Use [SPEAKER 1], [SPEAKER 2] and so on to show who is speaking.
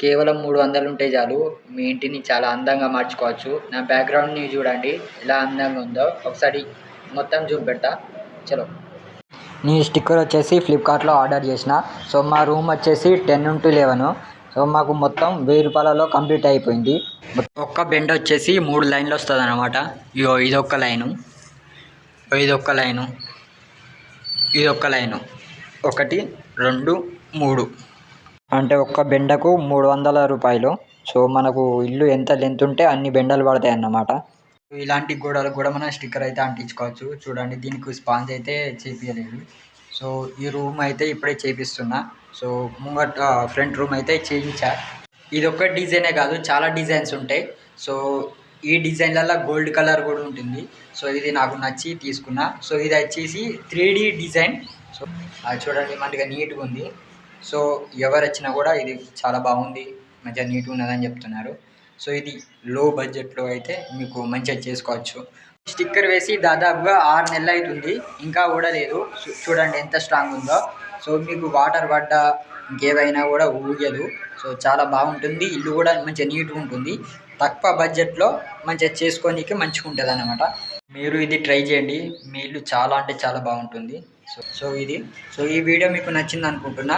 [SPEAKER 1] కేవలం 300 ఉంటే చాలు మీ ఇంటిని చాలా అందంగా మార్చుకోవచ్చు. నా బ్యాక్‌గ్రౌండ్‌ని చూడండి ఎలా అందంగా ఉందో. ఒకసారి మొత్తం చూపెడతా. చలో. నీ స్టిక్కర్ వచ్చేసి ఫ్లిప్‌కార్ట్‌లో ఆర్డర్ చేసిన. సో మా రూమ్ వచ్చేసి 10-11. సో మాకు మొత్తం రూ. 1000లో కంప్లీట్ అయిపోయింది. ఒక్క బెండ్ వచ్చేసి 3 లైన్లు వస్తుందన్నమాట. ఇగో ఇదొక్క లైను, ఇదొక్క లైను, ఇదొక్క లైను, 1, 2, 3 అంటే ఒక్క బెండకు రూ. 300. సో మనకు ఇల్లు ఎంత లెంత్ ఉంటే అన్ని బెండలు పడతాయి అన్నమాట. ఇలాంటి గోడలకు కూడా మనం స్టిక్కర్ అయితే అంటించుకోవచ్చు. చూడండి దీనికి స్పాంజ్ అయితే చేపియలేదు. సో ఈ రూమ్ అయితే ఇప్పుడే చేపిస్తున్నా. సో ముంగట ఫ్రంట్ రూమ్ అయితే చేయించా. ఇది ఒక్క డిజైనే కాదు, చాలా డిజైన్స్ ఉంటాయి. సో ఈ డిజైన్లలో గోల్డ్ కలర్ కూడా ఉంటుంది. సో ఇది నాకు నచ్చి తీసుకున్నా. సో ఇది వచ్చేసి 3D డిజైన్. సో అది చూడండి మంచిగా నీట్గా ఉంది. సో ఎవరు వచ్చినా కూడా ఇది చాలా బాగుంది, మంచిగా నీట్గా ఉన్నదని చెప్తున్నారు. సో ఇది లో బడ్జెట్లో అయితే మీకు మంచిగా చేసుకోవచ్చు. స్టిక్కర్ వేసి దాదాపుగా 6 నెలలు అవుతుంది, ఇంకా కూడా లేదు. చూడండి ఎంత స్ట్రాంగ్ ఉందో. సో మీకు వాటర్ పడ్డా ఇంకేవైనా కూడా ఊగదు. సో చాలా బాగుంటుంది, ఇల్లు కూడా మంచిగా నీట్గా ఉంటుంది. తక్కువ బడ్జెట్లో మంచిగా చేసుకోనికి మంచిగా ఉంటుంది అన్నమాట. మీరు ఇది ట్రై చేయండి, మీ ఇల్లు చాలా అంటే చాలా బాగుంటుంది. సో ఈ వీడియో మీకు నచ్చింది అనుకుంటున్నా.